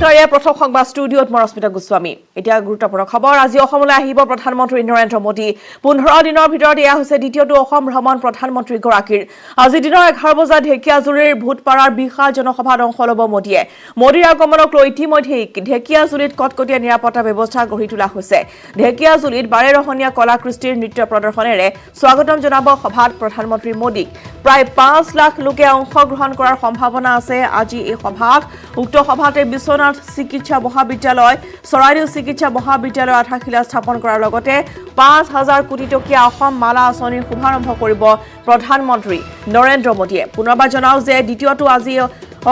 প্ৰথম সংবাদ ষ্টুডিঅ'ত মই ৰশ্মিতা গোস্বামী এতিয়া গুৰুত্বপূৰ্ণ খবৰ আজি অসমলৈ আহিব প্ৰধানমন্ত্ৰী নৰেন্দ্ৰ মোদী 15 দিনৰ ভিতৰত এয়া হৈছে দ্বিতীয়টো অসম ভ্ৰমণ প্ৰধানমন্ত্ৰী গৰাকীৰ আজি দিনৰ 11 বজাত ঢেকিয়াজুলিৰ ভূতপাৰাৰ বিশাল জনসভাত অংশ ল'ব মোদীয়ে মোদীৰ আগমনক লৈ ইতিমধ্যে ঢেকিয়াজুলিত কটকটীয়া নিৰাপত্তা ব্যৱস্থা গঢ়ি তোলা হৈছে ঢেকিয়াজুলিত বাৰেৰহণীয়া কলা কৃষ্টিৰ নৃত্য প্ৰদৰ্শনেৰে স্বাগতম জনাব সভাত প্ৰধানমন্ত্ৰী মোদীক প্ৰায় 5 লাখ লোকে অংশগ্ৰহণ কৰাৰ সম্ভাৱনা আছে আজি এই সভাত উক্ত সভাতে বিশ্বনাথ চিকিৎসা মহাবিদ্যালয় চৰাইদেউ চিকিৎসা মহাবিদ্যালয় আধাৰশিলা স্থাপন কৰাৰ লগতে 5,000 কোটি টকীয়া অসম মালা আঁচনিৰ শুভাৰম্ভ কৰিব প্ৰধানমন্ত্ৰী নৰেন্দ্ৰ মোদীয়ে পুনৰবাৰ জনাও যে দ্বিতীয়টো আজি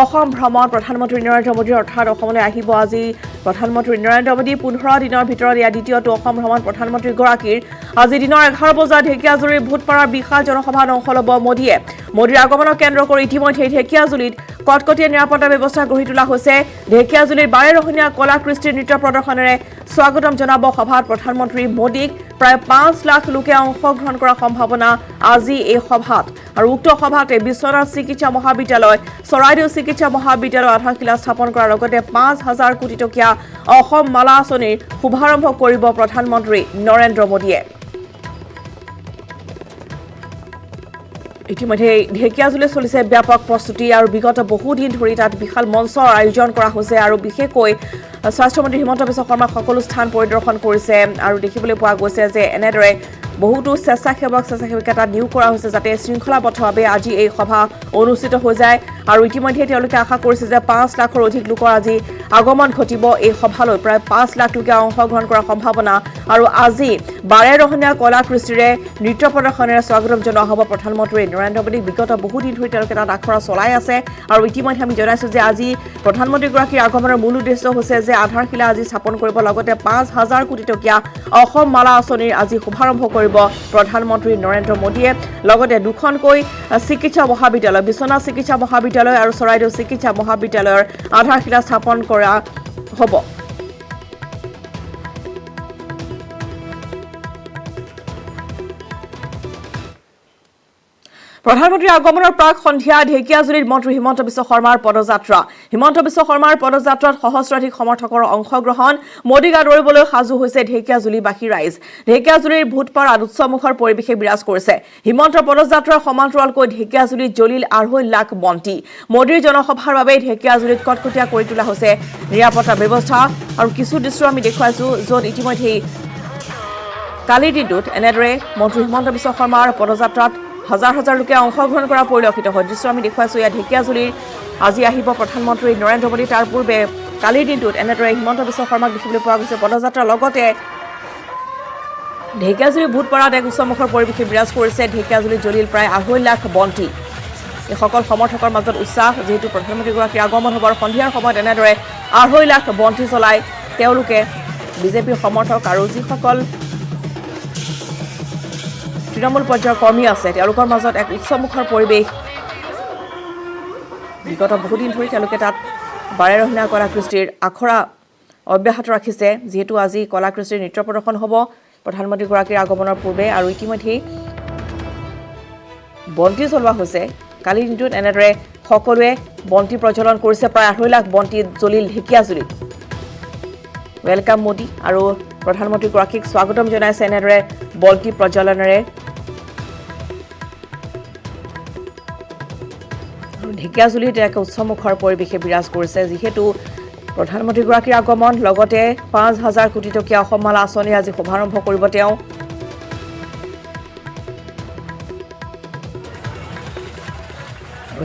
অসম ভ্ৰমণ প্ৰধানমন্ত্ৰী নৰেন্দ্ৰ মোদীৰ অৰ্থাৎ অসমলৈ আহিব আজি প্ৰধানমন্ত্ৰী নৰেন্দ্ৰ মোদী 15 দিনৰ ভিতৰত এয়া দ্বিতীয়টো অসম ভ্ৰমণ প্ৰধানমন্ত্ৰী গৰাকীৰ আজি দিনৰ 11 বজাত ঢেকিয়াজুলিৰ ভূতপাৰাৰ বিশাল জনসভাত অংশ ল'ব মোদীয়ে মোদীৰ আগমনক কেন্দ্ৰ কৰি ইতিমধ্যে ঢেকিয়াজুলিত কটকটীয়া নিৰাপত্তা ব্যৱস্থা গঢ়ি তোলা হৈছে ঢেকিয়াজুলিৰ বাৰেৰহণীয়া কলা কৃষ্টিৰ নৃত্য প্ৰদৰ্শনেৰে স্বাগতম জনাব সভাত প্ৰধানমন্ত্ৰী মোদীক প্ৰায় 5 লাখ লোকে অংশগ্ৰহণ কৰাৰ সম্ভাৱনা আজি এই সভাত আৰু উক্ত সভাতে বিশ্বনাথ চিকিৎসা মহাবিদ্যালয় চৰাইদেউ চিকিৎসা মহাবিদ্যালয় আধাৰশিলা স্থাপন কৰাৰ লগতে 5,000 কোটি টকীয়া অসম মালা আঁচনিৰ শুভাৰম্ভ কৰিব প্ৰধানমন্ত্ৰী নৰেন্দ্ৰ মোদীয়ে ইতিমধ্যে ঢেকিয়াজুলিত চলিছে ব্যাপক প্ৰস্তুতি আৰু বিগত বহুদিন ধৰি তাত বিশাল মঞ্চৰ আয়োজন কৰা হৈছে আৰু বিশেষকৈ স্বাস্থ্যমন্ত্ৰী হিমন্ত বিশ্ব শৰ্মা সকলো স্থান পৰিদৰ্শন কৰিছে আৰু দেখিবলৈ পোৱা গৈছে যে এনেদৰে বহুতো স্বেচ্ছাসেৱিকা তাত নিয়োগ কৰা হৈছে যাতে শৃংখলাবদ্ধভাৱে আজি এই সভা অনুষ্ঠিত হৈ যায় আৰু ইতিমধ্যে তেওঁলোকে আশা কৰিছে যে 5 লাখৰ অধিক লোকৰ আজি আগমন ঘটিব এই সভালৈ প্ৰায় 5 লাখ লোকে অংশগ্ৰহণ কৰাৰ সম্ভাৱনা আৰু আজি বাৰেৰহণীয়া কলা কৃষ্টিৰে নৃত্য প্ৰদৰ্শনেৰে স্বাগতম জনোৱা হ'ব প্ৰধানমন্ত্ৰী নৰেন্দ্ৰ মোদীক বিগত বহুদিন ধৰি তেওঁলোকে তাত আখৰা চলাই আছে আৰু ইতিমধ্যে আমি জনাইছোঁ যে আজি প্ৰধানমন্ত্ৰীগৰাকীৰ আগমনৰ মূল উদ্দেশ্য হৈছে যে আধাৰশিলা আজি স্থাপন কৰিব লগতে 5,000 কোটি টকীয়া অসম মালা আঁচনিৰ আজি শুভাৰম্ভ কৰিব প্ৰধানমন্ত্ৰী নৰেন্দ্ৰ মোদীয়ে লগতে দুখনকৈ চিকিৎসা মহাবিদ্যালয় বিশ্বনাথ চিকিৎসা মহাবিদ্যালয় আৰু চৰাইদেউ চিকিৎসা মহাবিদ্যালয়ৰ আধাৰশিলা স্থাপন কৰা হ'ব প্ৰধানমন্ত্ৰীৰ আগমনৰ প্ৰাক সন্ধিয়া ঢেকিয়াজুলিত মন্ত্ৰী হিমন্ত বিশ্ব শৰ্মাৰ পদযাত্ৰা হিমন্ত বিশ্ব শৰ্মাৰ পদযাত্ৰাত সহস্ৰাধিক সমৰ্থকৰ অংশগ্ৰহণ মোদীক আদৰিবলৈ সাজু হৈছে ঢেকিয়াজুলিবাসী ৰাইজ ঢেকিয়াজুলিৰ ভূতপাৰাত উৎসৱমুখৰ পৰিৱেশে বিৰাজ কৰিছে হিমন্তৰ পদযাত্ৰাৰ সমান্তৰালকৈ ঢেকিয়াজুলিত জ্বলিল 2.5 লাখ বন্তি মোদীৰ জনসভাৰ বাবে ঢেকিয়াজুলিত কটকটীয়া কৰি তোলা হৈছে নিৰাপত্তা ব্যৱস্থা আৰু কিছু দৃশ্য আমি দেখুৱাইছোঁ য'ত ইতিমধ্যে কালিৰ দিনটোত এনেদৰে মন্ত্ৰী হিমন্ত বিশ্ব শৰ্মাৰ পদযাত্ৰাত হাজাৰ হাজাৰ লোকে অংশগ্ৰহণ কৰা পৰিলক্ষিত হয় দৃশ্য আমি দেখুৱাইছোঁ ইয়াত ঢেকিয়াজুলিৰ আজি আহিব প্ৰধানমন্ত্ৰী নৰেন্দ্ৰ মোদী তাৰ পূৰ্বে কালিৰ দিনটোত এনেদৰে হিমন্ত বিশ্ব শৰ্মাক দেখিবলৈ পোৱা গৈছে পদযাত্ৰাৰ লগতে ঢেকিয়াজুলিৰ ভূতপাৰাত এক উৎসৱমুখৰ পৰিৱেশে বিৰাজ কৰিছে ঢেকিয়াজুলিত জ্বলিল প্ৰায় 2.5 লাখ বন্তি এই সকল সমৰ্থকৰ মাজত উৎসাহ যিহেতু প্ৰধানমন্ত্ৰীগৰাকীৰ আগমন হ'ব সন্ধিয়াৰ সময়ত এনেদৰে 2.5 লাখ বন্তি জ্বলাই তেওঁলোকে বিজেপিৰ সমৰ্থক আৰু যিসকল তৃণমূল পৰ্যায়ৰ কৰ্মী আছে তেওঁলোকৰ মাজত এক উৎসৱমুখৰ পৰিৱেশ বিগত বহুদিন ধৰি তেওঁলোকে তাত বাৰেৰহণীয়া কলা কৃষ্টিৰ আখৰা অব্যাহত ৰাখিছে যিহেতু আজি কলা কৃষ্টিৰ নৃত্য প্ৰদৰ্শন হ'ব প্ৰধানমন্ত্ৰীগৰাকীৰ আগমনৰ পূৰ্বে আৰু ইতিমধ্যে বন্তি জ্বলোৱা হৈছে কালিৰ দিনটোত এনেদৰে সকলোৱে বন্তি প্ৰজ্বলন কৰিছে প্ৰায় 2.5 লাখ বন্তি জ্বলিল ঢেকিয়াজুলিত ৱেলকাম মোদী আৰু প্ৰধানমন্ত্ৰীগৰাকীক স্বাগতম জনাইছে এনেদৰে বন্তি প্ৰজ্বলনেৰে ঢেকিয়াজুলিত এক উৎসৱমুখৰ পৰিৱেশে বিৰাজ কৰিছে যিহেতু প্ৰধানমন্ত্ৰীগৰাকীৰ আগমন লগতে 5,000 কোটি টকীয়া অসম মালা আঁচনি আজি শুভাৰম্ভ কৰিব তেওঁ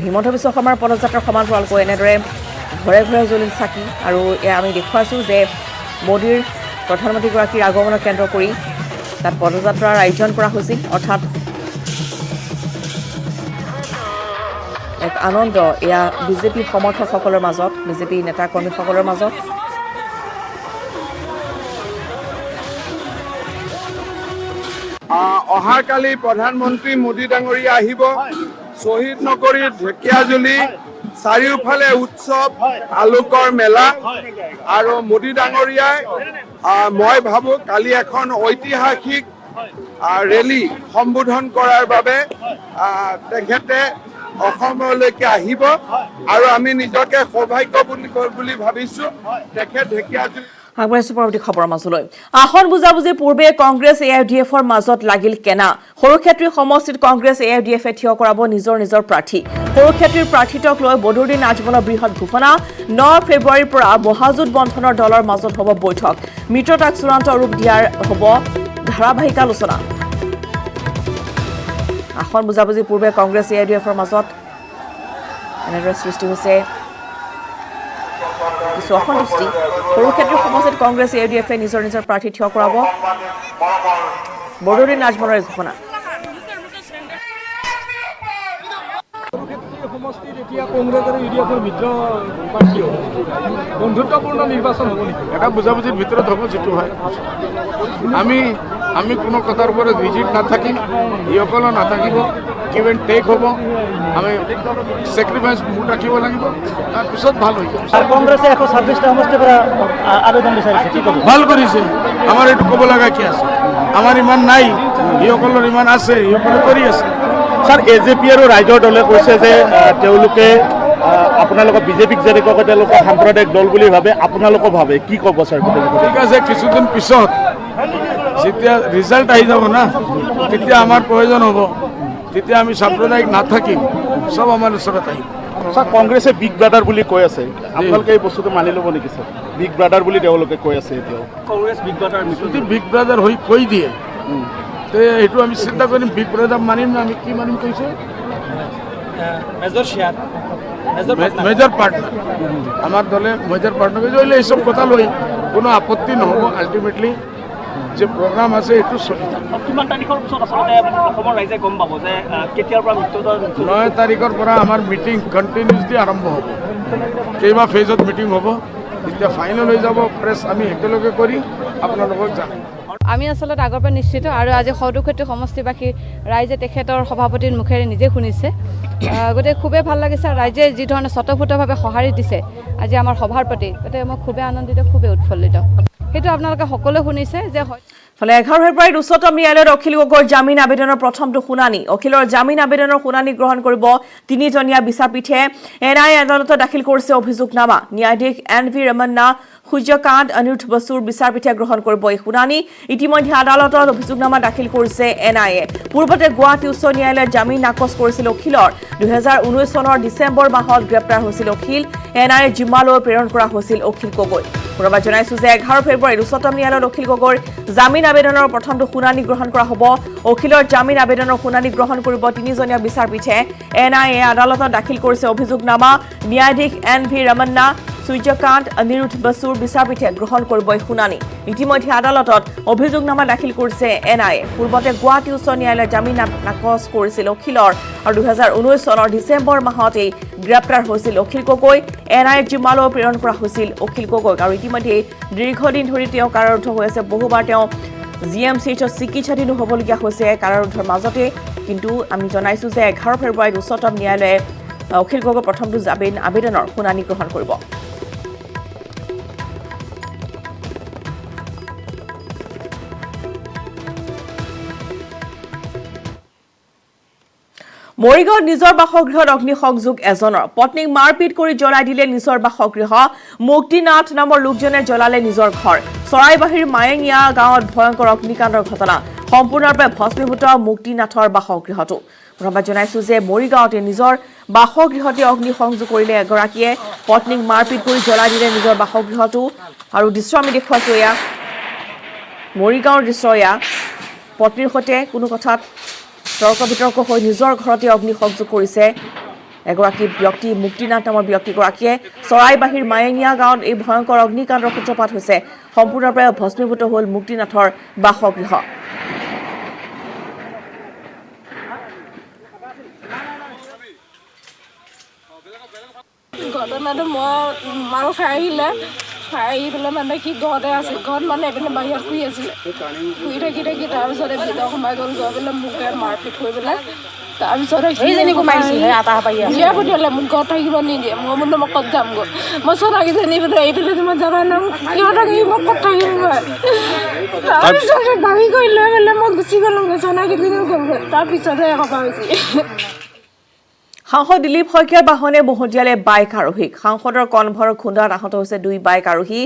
হিমন্ত বিশ্ব শৰ্মাৰ পদযাত্ৰাৰ সমান্তৰালকৈ এনেদৰে ঘৰে ঘৰে জ্বলিল চাকি আৰু এয়া আমি দেখুৱাইছোঁ যে মোদীৰ প্ৰধানমন্ত্ৰীগৰাকীৰ আগমনক কেন্দ্ৰ কৰি তাত পদযাত্ৰাৰ আয়োজন কৰা হৈছিল অৰ্থাৎ এক আনন্দ এয়া বিজেপি সমৰ্থকসকলৰ মাজত বিজেপি নেতা কৰ্মীসকলৰ মাজত অহাকালি প্ৰধানমন্ত্ৰী মোদী ডাঙৰীয়া আহিব শ্বহীদ নগৰীৰ ঢেকিয়াজুলি চাৰিওফালে উৎসৱ আলোকৰ মেলা আৰু মোদী ডাঙৰীয়াই মই ভাবোঁ কালি এখন ঐতিহাসিক ৰেলী সম্বোধন কৰাৰ বাবে তেখেতে অসমলৈকে আহিব আৰু আমি নিজকে সৌভাগ্য বুলি ভাবিছো তেখেত ঢেকীয়াজুলি আগবাঢ়িছো পৰৱৰ্তী খবৰ মাজলৈ আসন বুজাবুজিৰ পূৰ্বে কংগ্ৰেছ AIUDFৰ মাজত লাগিল কেনা সৰুক্ষেত্ৰী সমষ্টিত কংগ্ৰেছ AIUDFে থিয় কৰাব নিজৰ প্ৰাৰ্থী সৰুক্ষেত্ৰীৰ প্ৰাৰ্থিত্বক লৈ বদৰুদ্দিন আজমলৰ বৃহৎ ঘোষণা 9 ফেব্ৰুৱাৰীৰ পৰা মহাজোঁট বন্ধনৰ দলৰ মাজত হ'ব বৈঠক মিত্ৰতাক চূড়ান্ত ৰূপ দিয়াৰ হ'ব ধাৰাবাহিক আলোচনা আসন বুজাবুজিৰ পূৰ্বে কংগ্ৰেছ AIUDFৰ মাজত এনেদৰে সৃষ্টি হৈছে কিছু অসন্তুষ্টি সৰুক্ষেত্ৰী সমষ্টিত কংগ্ৰেছ AIUDFে নিজৰ প্ৰাৰ্থী থিয় কৰাব বদৰুদ্দিন আজমলৰ ঘোষণা সমষ্টিত এতিয়া কংগ্ৰেছ আৰু ইউডিএফৰ মিত্ৰ প্ৰাৰ্থী হ'ব বন্ধুত্বপূৰ্ণ নিৰ্বাচন হ'ব নেকি এটা বুজাবুজিৰ ভিতৰত হ'ব যিটো হয় আমি কোনো কথাৰ ওপৰত ৰিজিড নাথাকিম ইসকলো নাথাকিব গিভ এণ্ড টেক হ'ব আমি চেক্ৰিফাইচ মুড ৰাখিব লাগিব তাৰপিছত ভাল হৈ যাব আৰু কংগ্ৰেছে 126টা সমষ্টিৰ পৰা আবেদন বিচাৰিছে কি ক'ব ভাল কৰিছে আমাৰ এইটো ক'ব লগা কি আছে আমাৰ ইমান নাই ইসকলৰ ইমান আছে ইসকলে কৰি আছে স্যাৰ AJP আৰু ৰাইজৰ দলে কৈছে যে তেওঁলোকে আপোনালোকৰ বিজেপিক যদি কয় তেওঁলোকৰ সাম্প্ৰদায়িক দল বুলি ভাবে আপোনালোকো ভাবে কি ক'ব স্যাৰ ঠিক আছে কিছুদিন পিছত যেতিয়া ৰিজাল্ট আহি যাব না তেতিয়া আমাৰ প্ৰয়োজন হ'ব তেতিয়া আমি সাম্প্ৰদায়িক নাথাকিম সব আমাৰ ওচৰত আহিব স্যাৰ কংগ্ৰেছে বিগ ব্ৰাদাৰ বুলি কৈ আছে আপোনালোকে এই বস্তুটো মানি ল'ব নেকি স্যাৰ বিগ ব্ৰাদাৰ বুলি তেওঁলোকে কৈ আছে এতিয়াও কংগ্ৰেছ বিগ ব্ৰাদাৰ যদি বিগ ব্ৰাদাৰ হৈ কৈ দিয়ে তে এইটো আমি চিন্তা কৰিম বিগ ব্ৰাদাৰ মানিম না আমি কি মানিম কৈছে মেজৰ পাৰ্টনাৰ আমাৰ দলে মেজৰ পাৰ্টনাৰ কৰিলে এইসব কথা লৈ কোনো আপত্তি নহ'ব আল্টিমেটলি যে প্ৰগ্ৰাম আছে এইটো চলি যাব কিমান তাৰিখৰ পিছত আচলতে অসমৰ ৰাইজে গম পাব যে কেতিয়াৰ পৰা মিত্ৰতাৰ 9 তাৰিখৰ পৰা আমাৰ মিটিং কণ্টিনিউছলি আৰম্ভ হ'ব কেইবা ফেজত মিটিং হ'ব যেতিয়া ফাইনেল হৈ যাব প্ৰেছ আমি একেলগে কৰি আপোনালোকক জনাম আমি আসলে আগৰ পৰা নিশ্চিত আৰু আজি সৰুক্ষেত্ৰী সমষ্টিবাসী ৰাইজে তেখেতৰ সভাপতিৰ মুখেৰে নিজে শুনিছে গতিকে খুবেই ভাল লাগিছে ৰাইজে যি ধৰণে স্বতঃস্ফূৰ্তভাৱে সঁহাৰি দিছে আজি আমাৰ সভাৰ প্ৰতি গতিকে মই খুবেই আনন্দিত খুবেই উৎফুল্লিত সেইটো আপোনালোকে সকলোৱে শুনিছে যে ফলে 11 ফেব্ৰুৱাৰীত উচ্চতম ন্যায়ালয়ত অখিল গগৈৰ জামিন আবেদনৰ প্ৰথমটো শুনানি অখিলৰ জামিন আবেদনৰ শুনানি গ্ৰহণ কৰিব তিনিজনীয়া বিচাৰপীঠে NIA আদালতত দাখিল কৰিছে অভিযোগনামা ন্যায়াধীশ NV ৰমন্না সূৰ্যকান্ত অনিৰুদ্ধ বসুৰ বিচাৰপীঠে গ্ৰহণ কৰিব এই শুনানি ইতিমধ্যে আদালতত অভিযোগনামা দাখিল কৰিছে NIA পূৰ্বতে গুৱাহাটী উচ্চ ন্যায়ালয়ত জামিন নাকচ কৰিছিল অখিলৰ 2019 চনৰ ডিচেম্বৰ মাহত গ্ৰেপ্তাৰ হৈছিল অখিল NIA জিম্মালৈ প্ৰেৰণ কৰা হৈছিল অখিল গগৈ পুনৰবাৰ জনাইছো যে 11 ফেব্ৰুৱাৰীত উচ্চতম ন্যায়ালয়ত অখিল গগৈৰ জামিন আবেদনৰ প্ৰথমটো শুনানি গ্ৰহণ কৰা হ'ব অখিলৰ জামিন আবেদনৰ শুনানি গ্ৰহণ কৰিব তিনিজনীয়া বিচাৰপীঠে NIA আদালতত দাখিল কৰিছে অভিযোগনামা ন্যায়াধীশ NV ৰমন্না সূৰ্যকান্ত অনিৰুদ্ধ বসুৰ বিচাৰপীঠে গ্ৰহণ কৰিব এই শুনানি ইতিমধ্যে আদালতত অভিযোগনামা দাখিল কৰিছে NIA পূৰ্বতে গুৱাহাটী উচ্চ ন্যায়ালয়ত জামিন নাকচ কৰিছিল অখিলৰ আৰু 2019 চনৰ ডিচেম্বৰ মাহত এই গ্ৰেপ্তাৰ হৈছিল অখিল গগৈ NIA জিম্মালৈ প্ৰেৰণ কৰা হৈছিল অখিল গগৈক আৰু ইতিমধ্যে দীৰ্ঘদিন ধৰি তেওঁ কাৰাৰুদ্ধ হৈ আছে বহুবাৰ তেওঁ GMCHত চিকিৎসাধীনো হ'বলগীয়া হৈছে কাৰাৰুদ্ধৰ মাজতে কিন্তু আমি জনাইছো যে 11 ফেব্ৰুৱাৰীত উচ্চতম ন্যায়ালয়ে অখিল গগৈৰ প্ৰথমটো জামিন আবেদনৰ শুনানি গ্ৰহণ কৰিব মৰিগাঁৱত নিজৰ বাসগৃহত অগ্নিসংযোগ এজনৰ পত্নীক মাৰপিট কৰি জ্বলাই দিলে নিজৰ বাসগৃহ মুক্তিনাথ নামৰ লোকজনে জ্বলালে নিজৰ ঘৰ চৰাইবাহীৰ মায়েঙিয়া গাঁৱত ভয়ংকৰ অগ্নিকাণ্ডৰ ঘটনা সম্পূৰ্ণৰূপে ভস্মীভূত মুক্তিনাথৰ বাসগৃহটো প্ৰভাৱ জনাইছো যে মৰিগাঁৱতে নিজৰ বাসগৃহতে অগ্নিসংযোগ কৰিলে এগৰাকীয়ে পত্নীক মাৰপিট কৰি জ্বলাই দিলে নিজৰ বাসগৃহটো আৰু দৃশ্য আমি দেখুৱাইছো এয়া মৰিগাঁৱৰ দৃশ্য এয়া পত্নীৰ সৈতে কোনো কথাত তৰ্ক বিতৰ্ক হৈ নিজৰ ঘৰতে অগ্নিসংযোগ কৰিছে এগৰাকী ব্যক্তি মুক্তিনাথ নামৰ ব্যক্তিগৰাকীয়ে চৰাইবাহীৰ মায়েঙিয়া গাঁৱত এই ভয়ংকৰ অগ্নিকাণ্ডৰ সূত্ৰপাত হৈছে সম্পূৰ্ণৰূপে ভস্মীভূত হ'ল মুক্তিনাথৰ বাসগৃহ ঘটনাটো মই মানুহ খাই পেলাই মানে কি ঘৰতে আছে ঘৰত মানে এইপিনে বাহিৰত শুই আছিলে শুই থাকি তাৰপিছতে ভিতৰত সোমাই গ'ল গৈ পেলাই মোকে মাৰপিট কৰি পেলাই তাৰপিছতে উলিয়াই পঠিয়ালে মোক ঘৰত থাকিব নিদিয়ে মই বোলো মই ক'ত যামগৈ মই চোনাকিজনী বোলো এই পেলাই মই যাব নোৱাৰো সিহঁতক মই ক'ত থাকিম মই তাৰপিছতে ভাবি কৰি লৈ পেলাই মই গুচি গ'লোগৈ চোনাকিজনীও গ'লগৈ তাৰপিছতহে কথা হৈছে সাংসদ দিলীপ শইকীয়াৰ বাহনে মহতিয়ালে বাইক আৰোহীক সাংসদৰ কনভৰ খুন্দাত আহত হৈছে 2 বাইক আৰোহী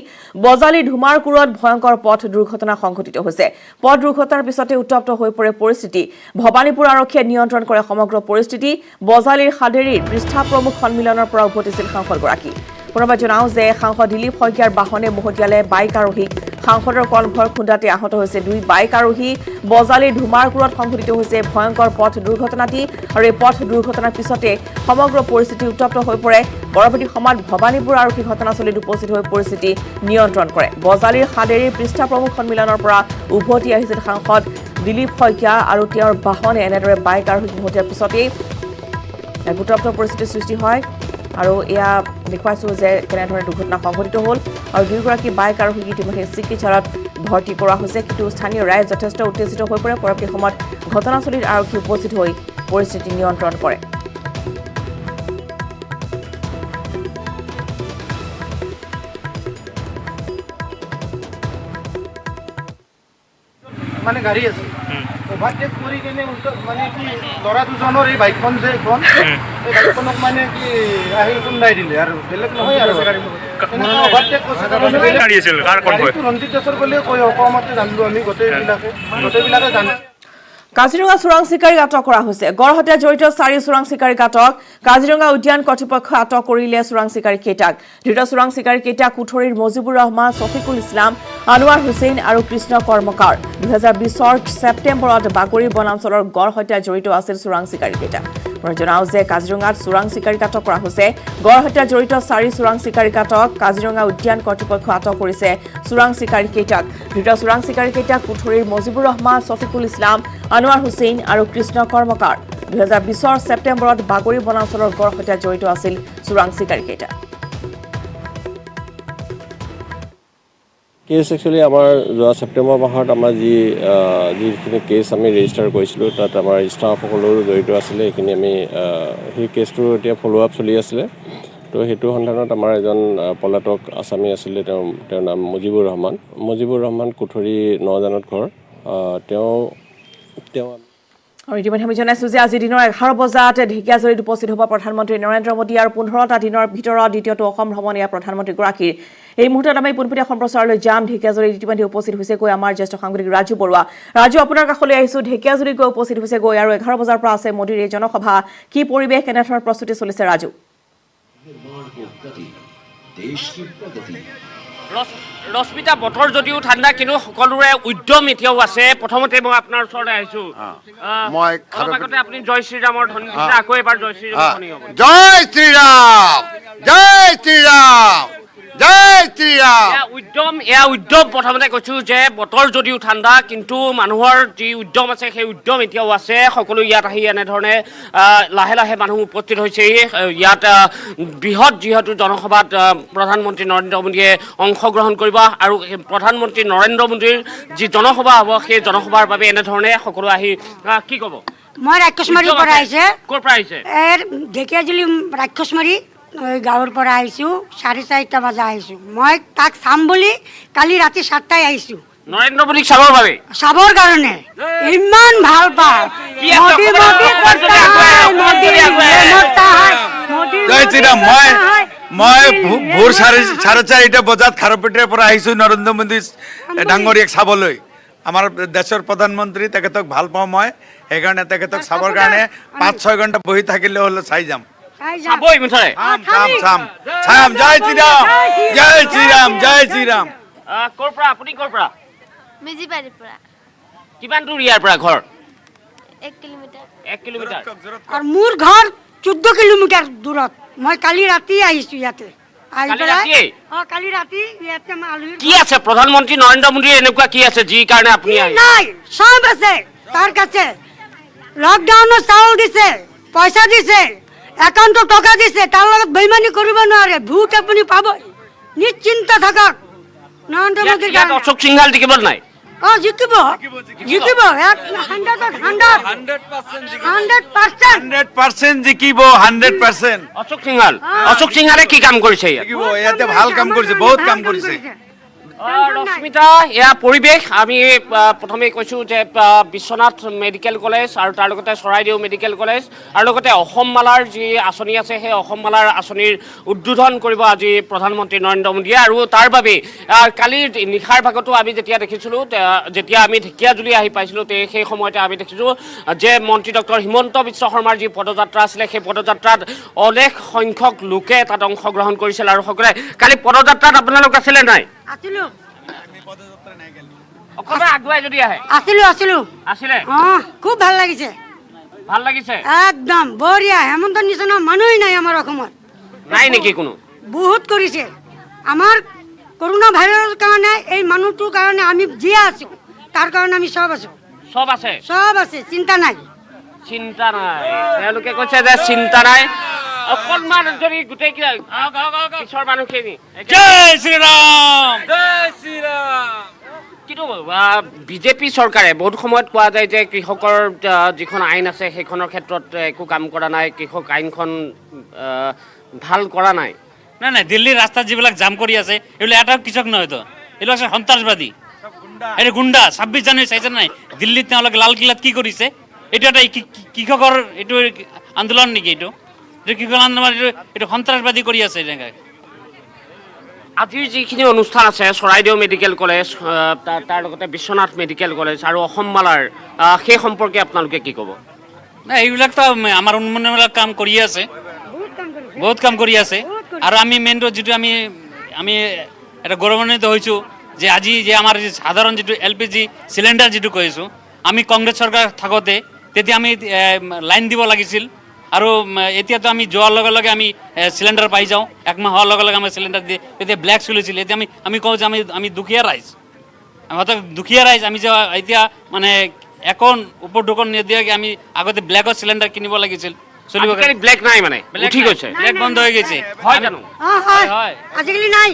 বজালী ধুমাৰকুৰত ভয়ংকৰ পথ দুৰ্ঘটনা সংঘটিত হৈছে পথ দুৰ্ঘটনাৰ পিছতে উত্তপ্ত হৈ পৰে পৰিস্থিতি ভবানীপুৰ আৰক্ষীয়ে নিয়ন্ত্ৰণ কৰে সমগ্ৰ পৰিস্থিতি বজালীৰ হাদেৰীৰ পৃষ্ঠা প্ৰমুখ সন্মিলনৰ পৰা উভতিছিল সাংসদগৰাকী পুনৰবাৰ জনাও যে সাংসদ দিলীপ শইকীয়াৰ বাহনে মহতিয়ালে বাইক আৰোহীক সাংসদৰ কনভৰ খুন্দাতে আহত হৈছে 2 বাইক আৰোহী বজালীৰ ধুমাৰকুৰত সংঘটিত হৈছে ভয়ংকৰ পথ দুৰ্ঘটনাটি আৰু এই পথ দুৰ্ঘটনাৰ পিছতে সমগ্ৰ পৰিস্থিতি উত্তপ্ত হৈ পৰে পৰৱৰ্তী সময়ত ভবানীপুৰ আৰক্ষী ঘটনাস্থলীত উপস্থিত হৈ পৰিস্থিতি নিয়ন্ত্ৰণ কৰে বজালীৰ হাদেৰীৰ পৃষ্ঠা প্ৰমুখ সন্মিলনৰ পৰা উভতি আহিছিল সাংসদ দিলীপ শইকীয়া আৰু তেওঁৰ বাহনে এনেদৰে বাইক আৰোহীক মহতিয়াৰ পিছতেই এক উত্তপ্ত পৰিস্থিতিৰ সৃষ্টি হয় আৰু এয়া দেখুৱাইছো যে কেনেধৰণে দুৰ্ঘটনা সংঘটিত হ'ল আৰু দুয়োগৰাকী বাইক আৰোহীক ইতিমধ্যে চিকিৎসালয়ত ভৰ্তি কৰা হৈছে কিন্তু স্থানীয় ৰাইজ যথেষ্ট উত্তেজিত হৈ পৰে পৰৱৰ্তী সময়ত ঘটনাস্থলীত আৰক্ষী উপস্থিত হৈ পৰিস্থিতি নিয়ন্ত্ৰণ কৰে মানে গাড়ী আছে ওভাৰটেক কৰি কেনে মানে কি ল'ৰা দুজনৰ এই বাইকখন যে এইখন এই বাইকখনক মানে কি আহি খুন্দাই দিলে আৰু বেলেগ নহয় আৰু ওভাৰটেক কৰিছে ৰঞ্জিত দাসৰ বুলি কৈ অসমতে জানিলোঁ আমি গোটেইবিলাকে জানো কাজিৰঙা চোৰাং চিকাৰীক আটক কৰা হৈছে গড়হত্যাত জড়িত 4 চোৰাং চিকাৰীক আটক কাজিৰঙা উদ্যান কৰ্তৃপক্ষই আটক কৰিলে চোৰাং চিকাৰী কেইটাক ধৃত চোৰাং চিকাৰী কেইটা কুঠৰীৰ মজিবুৰ ৰহমান শফিকুল ইছলাম আনোৱাৰ হুছেইন আৰু কৃষ্ণ কৰ্মকাৰ 2020 ছেপ্টেম্বৰত বাগৰি বনাঞ্চলৰ গড়হত্যাত জড়িত আছিল চোৰাং চিকাৰী কেইটা জনাও যে কাজিৰঙাত চোৰাং চিকাৰীক আটক কৰা হৈছে গড়হত্যাত জড়িত 4 চোৰাং চিকাৰীক আটক কাজিৰঙা উদ্যান কৰ্তৃপক্ষই আটক কৰিছে চোৰাং চিকাৰী কেইটাক ধৃত চোৰাং চিকাৰী কেইটা কুঠৰীৰ মজিবুৰ ৰহমান শফিকুল ইছলাম আনোৱাৰ হুছেইন আৰু কৃষ্ণ কৰ্মকাৰ 2020 ছেপ্টেম্বৰত বাগৰি বনাঞ্চলৰ গড়হত্যাত জড়িত আছিল চোৰাং চিকাৰী কেইটা কেছ একচুৱেলি আমাৰ যোৱা ছেপ্টেম্বৰ মাহত আমাৰ যিখিনি কেছ আমি ৰেজিষ্টাৰ কৰিছিলোঁ তাত আমাৰ ষ্টাফ সকলো জড়িত আছিলে সেইখিনি আমি সেই কেছটো এতিয়া ফ'ল' আপ চলি আছিলে তো সেইটো সন্ধানত আমাৰ এজন পলাতক আছামী আছিলে তেওঁৰ নাম মজিবুৰ ৰহমান কুঠৰী 9 জানত ঘৰ তেওঁ আৰু ইতিমধ্যে আমি জনাইছোঁ যে আজি দিনৰ 11 বজাত ঢেকিয়াজুৰিত উপস্থিত হ'ব প্ৰধানমন্ত্ৰী নৰেন্দ্ৰ মোদী আৰু 15টা দিনৰ ভিতৰত দ্বিতীয়টো অসম ভ্ৰমণ এয়া প্ৰধানমন্ত্ৰীগৰাকীৰ এই মুহূৰ্তত আমি পোনপটীয়া সম্প্ৰচাৰলৈ যাম ঢেকিয়াজুৰিত ইতিমধ্যে উপস্থিত হৈছে গৈ আমাৰ জ্যেষ্ঠ সাংবাদিক ৰাজু বৰুৱা ৰাজু আপোনাৰ কাষলৈ আহিছোঁ ঢেকিয়াজুৰিত গৈ উপস্থিত হৈছে গৈ আৰু 11 বজাৰ পৰা আছে মোদীৰ এই জনসভা কি পৰিৱেশ কেনেধৰণৰ প্ৰস্তুতি চলিছে ৰাজু ৰশ্মিতা বতৰ যদিও ঠাণ্ডা কিন্তু সকলোৰে উদ্যম এতিয়াও আছে প্ৰথমতে মই আপোনাৰ ওচৰলৈ আহিছো মই আগতে আপুনি জয় শ্ৰীৰামৰ ধ্বনি দিছে আকৌ এবাৰ জয় শ্ৰীৰামৰ ধ্বনি হ'ব জয় শ্ৰীৰাম জয় শ্ৰীৰাম জয় শ্ৰীৰাম এয়া উদ্যম প্ৰথমতে কৈছো যে বতৰ যদিও ঠাণ্ডা কিন্তু মানুহৰ যি উদ্যম আছে সেই উদ্যম এতিয়াও আছে সকলো ইয়াত আহি এনেধৰণে লাহে লাহে মানুহ উপস্থিত হৈছে ইয়াত বৃহৎ যিহেতু জনসভাত প্ৰধানমন্ত্ৰী নৰেন্দ্ৰ মোদীয়ে অংশগ্ৰহণ কৰিব আৰু প্ৰধানমন্ত্ৰী নৰেন্দ্ৰ মোদীৰ যি জনসভা হ'ব সেই জনসভাৰ বাবে এনেধৰণে সকলো আহি কি ক'ব মই ৰাক্ষসমাৰীৰ পৰা আহিছে ক'ৰ পৰা আহিছে ঢেকিয়াজুলি ৰাক্ষসমাৰী গাঁৱৰ পৰা আহিছোঁ 4:30 বজা আহিছোঁ মই তাক চাম বুলি কালি ৰাতি 7টাই আহিছোঁ নৰেন্দ্ৰ মোদীক চাবৰ বাবে চাবৰ কাৰণে ইমান ভাল পাওঁ জয় শ্ৰীৰাম মই ভোৰ 4:30 বজাত খাৰপেটীৰ পৰা আহিছোঁ নৰেন্দ্ৰ মোদী ডাঙৰীয়াক চাবলৈ আমাৰ দেশৰ প্ৰধানমন্ত্ৰী তেখেতক ভাল পাওঁ মই সেইকাৰণে তেখেতক চাবৰ কাৰণে 5-6 ঘণ্টা বহি থাকিলে হ'লে চাই যাম চাবই মুঠতে চাম জয় শ্ৰীৰাম জয় শ্ৰীৰাম জয় শ্ৰীৰাম ক'ৰ পৰা আপুনি ক'ৰ পৰা মেজিবাৰীৰ পৰা কিমান দূৰ ইয়াৰ পৰা ঘৰ 1 কিলোমিটাৰ আৰু মোৰ ঘৰ 14 কিলোমিটাৰ দূৰত মই কালি ৰাতি আহিছোঁ ইয়াতে কালি ৰাতি ইয়াতে কি আছে প্ৰধানমন্ত্ৰী নৰেন্দ্ৰ মোদীৰ এনেকুৱা কি আছে যি কাৰণে আপুনি নাই সব আছে তাৰ কাছে লকডাউনৰ চাউল দিছে পইচা দিছে একাউণ্টত টকা দিছে তাৰ লগত বেইমানি কৰিব নোৱাৰে ভোট আপুনি পাব নিশ্চিন্ত থাকক নৰেন্দ্ৰ মোদীৰ অশোক সিংহাল জিকিব নাই জিকিব 100% জিকিব 100% অশোক সিংহালে কি কাম কৰিছে ইয়াতে ভাল কাম কৰিছে বহুত কাম কৰিছে ৰশ্মিতা, এয়া পৰিৱেশ আমি প্ৰথমে কৈছোঁ যে বিশ্বনাথ মেডিকেল কলেজ আৰু তাৰ লগতে চৰাইদেউ মেডিকেল কলেজ আৰু লগতে অসম মালাৰ যি আঁচনি আছে সেই অসম মালাৰ আঁচনিৰ উদ্বোধন কৰিব আজি প্ৰধানমন্ত্ৰী নৰেন্দ্ৰ মোদীয়ে। আৰু তাৰ বাবে কালি নিশাৰ ভাগতো আমি যেতিয়া দেখিছিলোঁ, যেতিয়া আমি ঢেকীয়াজুলি আহি পাইছিলোঁ সেই সময়তে আমি দেখিছোঁ যে মন্ত্ৰী ডক্টৰ হিমন্ত বিশ্ব শৰ্মাৰ যি পদযাত্ৰা আছিলে সেই পদযাত্ৰাত অনেক সংখ্যক লোকে তাত অংশগ্ৰহণ কৰিছিল। আৰু সকলোৱে কালি পদযাত্ৰাত আপোনালোক আছিলে নাই? আছিলো অকণমান আগুৱাই যদি আহে। আছিলো আছিলে? খুব ভাল লাগিছে। ভাল লাগিছে একদম বঢ়িয়া। হেমন্ত নিচিনা মানুহেই নাই আমাৰ অসমত। নাই নেকি কোনো? বহুত কৰিছে। আমাৰ কৰোণা ভাইৰাছৰ কাৰণে এই মানুহটোৰ কাৰণে আমি জীয়াই আছো, তাৰ কাৰণে আমি চব আছো। চব আছে? চব আছে, চিন্তা নাই। চিন্তা নাই, তেওঁলোকে কৈছে যে চিন্তা নাই। অকণমান যদি গোটেই পিছৰ মানুহখিনি জয় শ্ৰীৰাম, জয় শ্ৰীৰাম। কিন্তু বিজেপি চৰকাৰে বহুত সময়ত কোৱা যায় যে কৃষকৰ যিখন আইন আছে সেইখনৰ ক্ষেত্ৰত একো কাম কৰা নাই, কৃষক আইনখন ভাল কৰা নাই। নাই নাই, দিল্লীৰ ৰাস্তাত যিবিলাক জাম কৰি আছে এইবিলাক এটা কৃষক নহয়তো, এইবিলাক আছে সন্ত্ৰাসবাদী, এইটো গুণ্ডা। 26 জানুৱাৰী চাইছে নাই দিল্লীত তেওঁলোকে লালকিল্লাত কি কৰিছে? এইটো এটা কৃষকৰ এইটো আন্দোলন নেকি? এইটো কৃষক আন্দোলন, এইটো সন্ত্ৰাসবাদী কৰি আছে এনেকৈ। আজিৰ যিখিনি অনুষ্ঠান আছে চৰাইদেউ মেডিকেল কলেজ, তাৰ লগতে বিশ্বনাথ মেডিকেল কলেজ আৰু অসম মালাৰ, সেই সম্পৰ্কে আপোনালোকে কি ক'ব? নাই, এইবিলাকতো আমাৰ উন্নয়নমূলক কাম কৰিয়ে আছে, বহুত কাম কৰি আছে। আৰু আমি মেইনটো যিটো আমি এটা গৌৰৱান্বিত হৈছোঁ যে আজি যে আমাৰ সাধাৰণ যিটো LPG চিলিণ্ডাৰ যিটো কৈছোঁ, আমি কংগ্ৰেছ চৰকাৰ থাকোঁতে তেতিয়া আমি লাইন দিব লাগিছিল। আৰু এতিয়াতো আমি যোৱাৰ লগে লগে আমি চিলিণ্ডাৰ পাই যাওঁ, একমাহ হোৱাৰ লগে লগে আমি চিলিণ্ডাৰ দিয়ে। তেতিয়া ব্লেক চলিছিল, এতিয়া আমি কওঁ যে আমি দুখীয়া ৰাইজ, দুখীয়া ৰাইজ। আমি যে এতিয়া মানে এখন ওপৰ দোকান নিদিয়াকৈ আমি আগতে ব্লেকত চিলিণ্ডাৰ কিনিব লাগিছিল। চলিব ব্লেক নাই, মানে উঠি গৈছে, ব্লেক বন্ধ হৈ গৈছে। হয় জানো? হয়, আজিকালি নাই।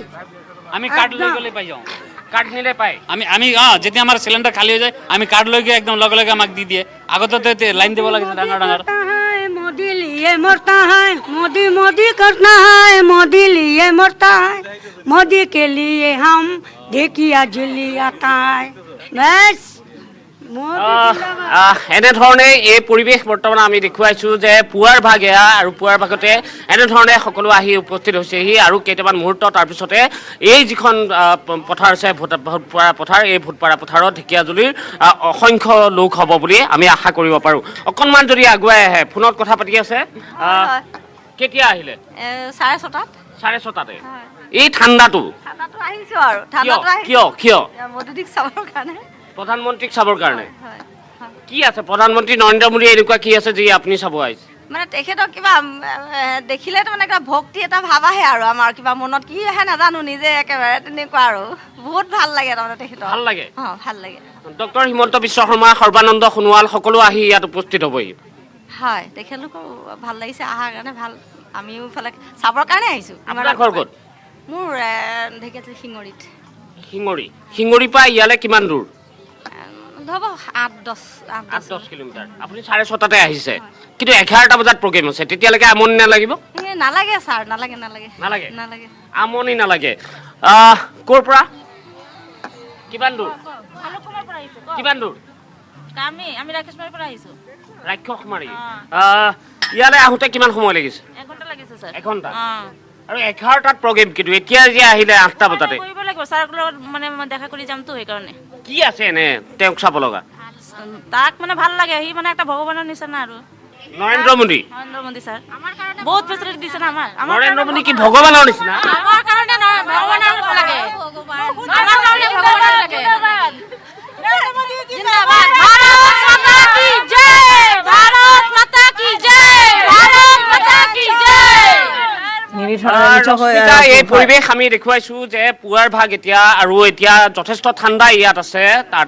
আমি কাৰ্ড লৈ গ'লে পাই যাওঁ, কাৰ্ড নিলে পায়। আমি যেতিয়া আমাৰ চিলিণ্ডাৰ খালী হৈ যায় আমি কাৰ্ড লৈ গৈ একদম লগে লগে আমাক দি দিয়ে। আগতে লাইন দিব লাগিছিল ডাঙৰ ডাঙৰ। मोदी लिए मरता है, मोदी मोदी करना है, मोदी लिए मरता है, मोदी के लिए हम ढेकिया झिल्ली आता है। बस এনেধৰণে এই পৰিৱেশ বৰ্তমান আমি দেখুৱাইছোঁ যে পুৱাৰ ভাগ এয়া, আৰু পুৱাৰ ভাগতে এনেধৰণে সকলো আহি উপস্থিত হৈছেহি। আৰু কেইটামান মুহূৰ্ত তাৰপিছতে এই যিখন পথাৰ আছে ভোটপাৰা পথাৰ, এই ভোটপাৰা পথাৰত ঢেকীয়াজুলিৰ অসংখ্য লোক হ'ব বুলি আমি আশা কৰিব পাৰোঁ। অকণমান যদি আগুৱাই আহে, ফোনত কথা পাতি আছে। কেতিয়া আহিলে? 6:30। 6:30। এই ঠাণ্ডাটো আহিছোঁ আৰু ঠাণ্ডাটো কিয়? মোদীক চাবৰ কাৰণে, প্ৰধানমন্ত্ৰীক চাবৰ কাৰণে। কি আছে প্ৰধানমন্ত্ৰী নৰেন্দ্ৰ মোদী এনেকুৱা কি আছে যে আপুনি চাব আহিছে? মানে তেখেতক কিবা দেখিলে মানে কিবা ভক্তি এটা ভাৱ আহে আৰু আমাৰ কিবা মনত কি আহে নাজানো, নিজে একেবাৰে তেনেকুৱা আৰু বহুত ভাল লাগে তাৰমানে তেখেতক। ভাল লাগে? ভাল লাগে। ডক্টৰ হিমন্ত বিশ্ব শৰ্মা, সৰ্বানন্দ সোণোৱাল সকলো আহি ইয়াত উপস্থিত হ'বহি। হয়, তেখেতলোকো ভাল লাগিছে অহাৰ কাৰণে। ভাল, আমিও ইফালে চাবৰ কাৰণে আহিছোঁ। আপোনাৰ ঘৰ ক'ত? মোৰ ঢেকীয়াজুলি শিঙৰিত। শিঙৰিৰ পৰা ইয়ালৈ কিমান দূৰ? ধৰক 8-10 কিলোমিটাৰ। আপুনি 6:30 আহিছে, কিন্তু 11টা বজাত প্ৰগ্ৰেম আছে, তেতিয়ালৈকে আমনি নালাগিব? নালাগে ছাৰ, নালাগে। আমনি নালাগে। ক'ৰ পৰা কিমান দূৰ? আমি ৰাক্ষসমাৰীৰ পৰা আহিছোঁ। ৰাক্ষসমাৰী। ইয়ালৈ আহোঁতে কিমান সময় লাগিছে? 1 ঘণ্টা লাগিছে ছাৰ। 1 ঘণ্টা। আৰু 11টাত প্ৰগ্ৰেম, কিন্তু এতিয়া যে আহিলে 8টা বজাতে কৰিব লাগিব ছাৰৰ লগত, মানে দেখা কৰি যামতো সেইকাৰণে। কি আছে এনে তেওঁক চাব লগা? তাক মানে ভাল লাগে, সি মানে একটা ভগৱানৰ নিচিনা আৰু। নৰেন্দ্ৰ মোদী ছাৰ বহুত ফেচিলিটি দিছে না আমাৰ। নৰেন্দ্ৰ মোদী কি ভগৱানৰ নিচিনা? আমাৰ কাৰণে ভগৱানৰ লাগে, আমাৰ কাৰণে ভগৱানৰ লাগে। জিন্দাবাদ, ভাৰত মাতা কি জয়, ভাৰত মাতা কি জয়, ভাৰত মাতা কি জয়। এই পৰিৱেশ আমি দেখুৱাইছোঁ যে পুৱাৰ ভাগ এতিয়া, আৰু এতিয়া যথেষ্ট ঠাণ্ডা ইয়াত আছে।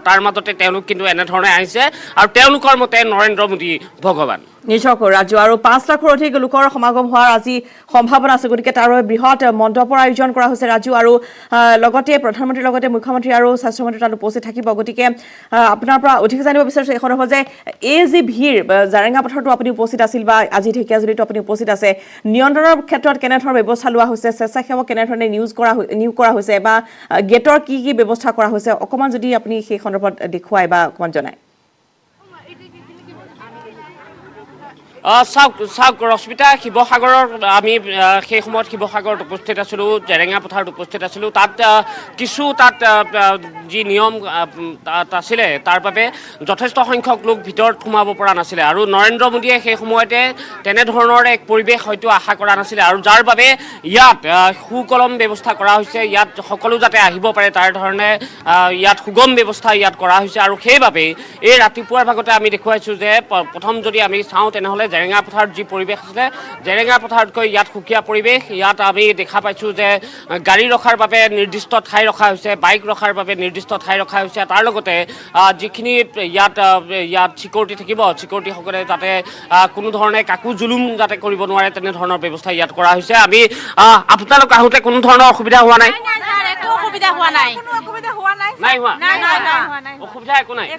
তাৰ মাজতে তেওঁলোক কিন্তু এনেধৰণে আহিছে, আৰু তেওঁলোকৰ মতে নৰেন্দ্ৰ মোদী ভগৱান। নিশ্চয়কৈ ৰাজু আৰু 5 লাখৰ অধিক লোকৰ সমাগম হোৱাৰ আজি সম্ভাৱনা আছে গতিকে তাৰ বাবে বৃহৎ মণ্ডপৰ আয়োজন কৰা হৈছে ৰাজু আৰু লগতে প্ৰধানমন্ত্ৰীৰ লগতে মুখ্যমন্ত্ৰী আৰু স্বাস্থ্যমন্ত্ৰী তাত উপস্থিত থাকিব গতিকে আপোনাৰ পৰা অধিক জানিব বিচাৰিছো এখন হ'ব যে এই যি ভিৰ জাৰেঙা পথাৰতো আপুনি উপস্থিত আছিল বা আজি ঢেকিয়াজুলিতো আপুনি উপস্থিত আছে নিয়ন্ত্ৰণৰ ক্ষেত্ৰত কেনেধৰণৰ ব্যৱস্থা লোৱা হৈছে স্বেচ্ছাসেৱক কেনেধৰণে নিয়োগ কৰা হৈছে বা গেটৰ কি ব্যৱস্থা কৰা হৈছে অকমান যদি আপুনি সেই সন্দৰ্ভত দেখুৱাই বা অকমান জনায় চাওক ৰশ্মিতা শিৱসাগৰৰ আমি সেই সময়ত শিৱসাগৰত উপস্থিত আছিলোঁ জেৰেঙা পথাৰত উপস্থিত আছিলোঁ তাত কিছু তাত যি নিয়ম তাত আছিলে তাৰ বাবে যথেষ্ট সংখ্যক লোক ভিতৰত সোমাব পৰা নাছিলে আৰু নৰেন্দ্ৰ মোদীয়ে সেই সময়তে তেনেধৰণৰ এক পৰিৱেশ হয়তো আশা কৰা নাছিলে আৰু যাৰ বাবে ইয়াত সুকলম ব্যৱস্থা কৰা হৈছে ইয়াত সকলো যাতে আহিব পাৰে তাৰ ধৰণে ইয়াত সুগম ব্যৱস্থা ইয়াত কৰা হৈছে আৰু সেইবাবে এই ৰাতিপুৱাৰ ভাগতে আমি দেখুৱাইছোঁ যে প্ৰথম যদি আমি চাওঁ তেনেহ'লে জেৰেঙা পথাৰত যি পৰিৱেশ আছিলে জেৰেঙা পথাৰতকৈ ইয়াত সুকীয়া পৰিৱেশ ইয়াত আমি দেখা পাইছোঁ যে গাড়ী ৰখাৰ বাবে নিৰ্দিষ্ট ঠাই ৰখা হৈছে বাইক ৰখাৰ বাবে নিৰ্দিষ্ট ঠাই ৰখা হৈছে তাৰ লগতে যিখিনি ইয়াত ছিকিউৰিটি থাকিব ছিকিউৰিটিসকলে যাতে কোনো ধৰণে কাকো জুলুম যাতে কৰিব নোৱাৰে তেনেধৰণৰ ব্যৱস্থা ইয়াত কৰা হৈছে আমি আপোনালোক আহোঁতে কোনো ধৰণৰ অসুবিধা হোৱা নাই অসুবিধা একো নাই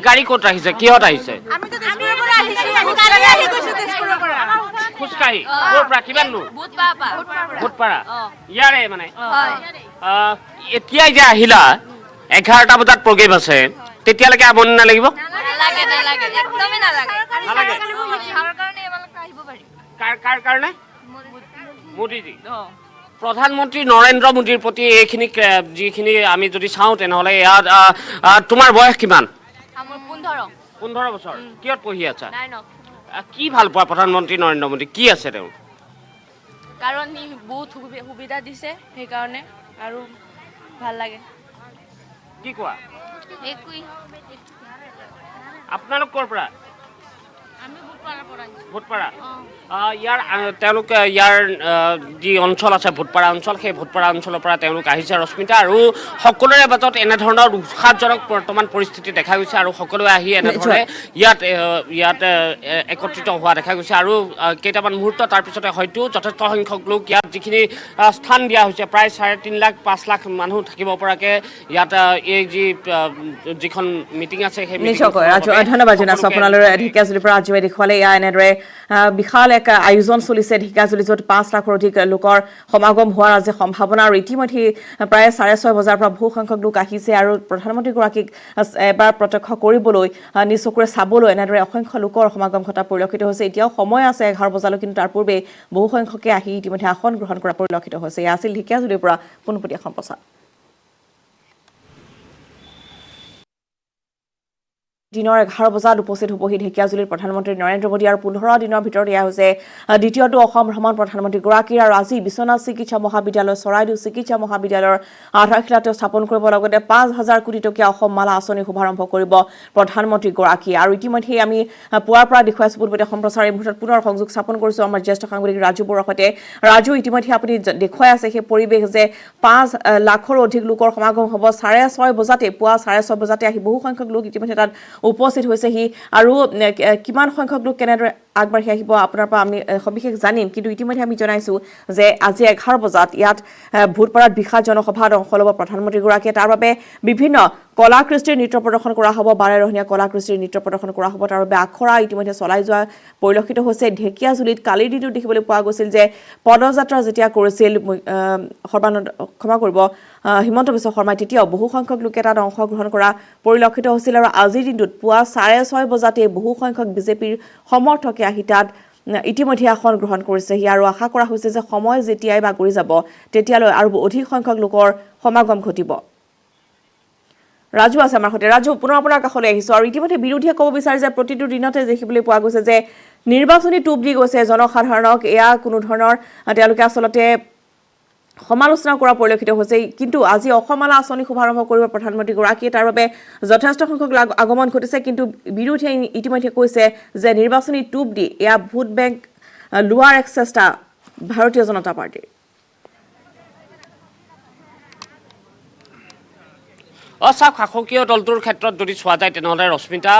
গাড়ী ক'ত ৰাখিছে কিহত আহিছে খোজকাঢ়ি ক'ৰ পৰা কিমান দূৰ ভোটপাৰা ইয়াৰে মানে এতিয়াই যে আহিলা 11টা বজাত প্ৰগ্ৰেম আছে তেতিয়ালৈকে আমনি নালাগিব কাৰ কাৰণে মোদীজী প্ৰধানমন্ত্ৰী নৰেন্দ্ৰ মোদীৰ প্ৰতি এইখিনি যিখিনি আমি যদি চাওঁ তেনেহ'লে ইয়াত তোমাৰ বয়স কিমান 15 বছৰ কিহত পঢ়ি আছা কি ভাল পোৱা প্ৰধানমন্ত্ৰী নৰেন্দ্ৰ মোদী কি আছে তেওঁ কাৰণ ই বহুত সুবিধা দিছে সেইকাৰণে আৰু ভাল লাগে কি কোৱা আপোনালোক ক'ৰ পৰা ভোটপাৰা তেওঁলোক ইয়াৰ যি অঞ্চল আছে ভোটপাৰা অঞ্চল সেই ভোটপাৰা অঞ্চলৰ পৰা তেওঁলোক আহিছে ৰশ্মিতা আৰু সকলোৰে মাজত এনেধৰণৰ উৎসাহজনক বৰ্তমান পৰিস্থিতি দেখা গৈছে আৰু সকলোৱে আহি এনেধৰণে ইয়াত একত্ৰিত হোৱা দেখা গৈছে আৰু কেইটামান মুহূৰ্ত তাৰপিছতে হয়তো যথেষ্ট সংখ্যক লোক ইয়াত যিখিনি স্থান দিয়া হৈছে প্ৰায় 3.5 লাখ 5 লাখ মানুহ থাকিব পৰাকৈ ইয়াত এই যিখন মিটিং আছে সেই ধন্যবাদ জনাইছোঁ আপোনালোকে ঢেকিয়াজুলিৰ পৰা আজি দেখুৱালে এয়া এনেদৰে বিশাল এক আয়োজন চলিছে ঢেকিয়াজুলি য'ত 5 লাখৰ অধিক লোকৰ সমাগম হোৱাৰ আজি সম্ভাৱনা আৰু ইতিমধ্যে প্ৰায় 6:30 বজাৰ পৰা বহু সংখ্যক লোক আহিছে আৰু প্ৰধানমন্ত্ৰীগৰাকীক এবাৰ প্ৰত্যক্ষ কৰিবলৈ নিজ চকুৰে চাবলৈ এনেদৰে অসংখ্য লোকৰ সমাগম ঘটা পৰিলক্ষিত হৈছে এতিয়াও সময় আছে 11 বজালৈ কিন্তু তাৰ পূৰ্বে বহু সংখ্যকে আহি ইতিমধ্যে আসন গ্ৰহণ কৰা পৰিলক্ষিত হৈছে এয়া আছিল ঢেকিয়াজুলিৰ পৰা পোনপটীয়া সম্প্ৰচাৰ দিনৰ 11 বজাত উপস্থিত হ'বহি ঢেকিয়াজুলিৰ প্ৰধানমন্ত্ৰী নৰেন্দ্ৰ মোদী আৰু 15 দিনৰ ভিতৰত এয়া হৈছে দ্বিতীয়টো অসম ভ্ৰমণ প্ৰধানমন্ত্ৰীগৰাকীৰ আৰু আজি বিশ্বনাথ চিকিৎসা মহাবিদ্যালয় চৰাইদেউ চিকিৎসা মহাবিদ্যালয়ৰ আধাৰশিলাটো স্থাপন কৰিব লগতে 5,000 কোটি টকীয়া অসম মালা আঁচনি শুভাৰম্ভ কৰিব প্ৰধানমন্ত্ৰীগৰাকী আৰু ইতিমধ্যে আমি পুৱাৰ পৰা দেখুৱাইছোঁ পোনপটীয়া সম্প্ৰচাৰ এই মুহূৰ্তত পুনৰ সংযোগ স্থাপন কৰিছোঁ আমাৰ জ্যেষ্ঠ সাংবাদিক ৰাজু বৰুৱাৰ সৈতে ৰাজু ইতিমধ্যে আপুনি দেখুৱাই আছে সেই পৰিৱেশ যে 5 লাখৰ অধিক লোকৰ সমাগম হ'ব 6:30 বজাতে পুৱা 6:30 বজাতে আহি বহু সংখ্যক লোক ইতিমধ্যে তাত উপস্থিত হৈছেহি আৰু কিমান সংখ্যক লোক কেনেদৰে আগবাঢ়ি আহিব আপোনাৰ পৰা আমি সবিশেষ জানিম কিন্তু ইতিমধ্যে আমি জনাইছোঁ যে আজি 11 বজাত ইয়াত ভোটপাৰাত বিশাল জনসভাত অংশ ল'ব প্ৰধানমন্ত্ৰীগৰাকীয়ে তাৰ বাবে বিভিন্ন কলা কৃষ্টিৰ নৃত্য প্ৰদৰ্শন কৰা হ'ব 12 ৰহণীয়া কলা কৃষ্টিৰ নৃত্য প্ৰদৰ্শন কৰা হ'ব তাৰ বাবে আখৰা ইতিমধ্যে চলাই যোৱা পৰিলক্ষিত হৈছে ঢেকিয়াজুলিত কালিৰ দিনটো দেখিবলৈ পোৱা গৈছিল যে পদযাত্ৰা যেতিয়া কৰিছিল হিমন্ত বিশ্ব শৰ্মাই তেতিয়াও বহু সংখ্যক লোকে তাত অংশগ্ৰহণ কৰা পৰিলক্ষিত হৈছিল আৰু আজিৰ দিনটোত পুৱা 6:30 বজাতে বহু সংখ্যক বিজেপিৰ সমৰ্থকে আহি তাত ইতিমধ্যে আসন গ্ৰহণ কৰিছেহি আৰু আশা কৰা হৈছে যে সময় যেতিয়াই বাগৰি যাব তেতিয়ালৈ আৰু অধিক সংখ্যক লোকৰ সমাগম ঘটিব ৰাজু আছে আমাৰ সৈতে ৰাজু পুনৰ আপোনাৰ কাষলৈ আহিছোঁ আৰু ইতিমধ্যে বিৰোধীয়ে ক'ব বিচাৰে যে প্ৰতিটো দিনতে দেখিবলৈ পোৱা গৈছে যে নিৰ্বাচনী টোপ দি গৈছে জনসাধাৰণক এয়া কোনো ধৰণৰ তেওঁলোকে আচলতে সমালোচনা কৰা পৰিলক্ষিত হৈছে কিন্তু আজি অসম মালা আঁচনি শুভাৰম্ভ কৰিব প্ৰধানমন্ত্ৰীগৰাকীয়ে তাৰ বাবে যথেষ্ট সংখ্যক আগমন ঘটিছে কিন্তু বিৰোধীয়ে ইতিমধ্যে কৈছে যে নিৰ্বাচনী টোপ দি এয়া ভোট বেংক লোৱাৰ এক চেষ্টা ভাৰতীয় জনতা পাৰ্টীৰ চাওক শাসকীয় দলটোৰ ক্ষেত্ৰত যদি চোৱা যায় তেনেহ'লে ৰশ্মিতা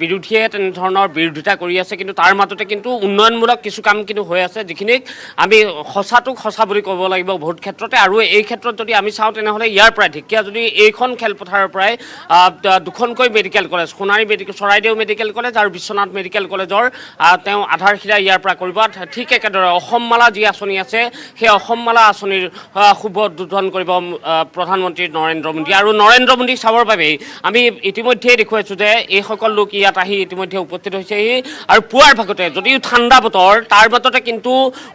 বিৰোধীয়ে তেনেধৰণৰ বিৰোধিতা কৰি আছে, কিন্তু তাৰ মাজতে কিন্তু উন্নয়নমূলক কিছু কাম কিন্তু হৈ আছে, যিখিনিক আমি সঁচাটোক সঁচা বুলি ক'ব লাগিব বহুত ক্ষেত্ৰতে। আৰু এই ক্ষেত্ৰত যদি আমি চাওঁ তেনেহ'লে ইয়াৰ পৰাই ঢেকীয়াজুলি এইখন খেলপথাৰৰ পৰাই দুখনকৈ medical college, Sonari Charaideo medical college আৰু বিশ্বনাথ মেডিকেল কলেজৰ তেওঁ আধাৰশিলা ইয়াৰ পৰা কৰিব। ঠিক একেদৰে অসম মালা যি আঁচনি আছে সেই অসম মালা আঁচনিৰ শুভ উদ্বোধন কৰিব প্ৰধানমন্ত্ৰী নৰেন্দ্ৰ মোদী। আৰু নৰেন্দ্ৰ মোদীক চাবৰ বাবে আমি ইতিমধ্যেই দেখুৱাইছোঁ যে এইসকল লোক ইয়াত আহি ইতিমধ্যে উপস্থিত হৈছেহি। আৰু পুৱাৰ ভাগতে যদিও ঠাণ্ডা বতৰ, তাৰ মাজতে কিন্তু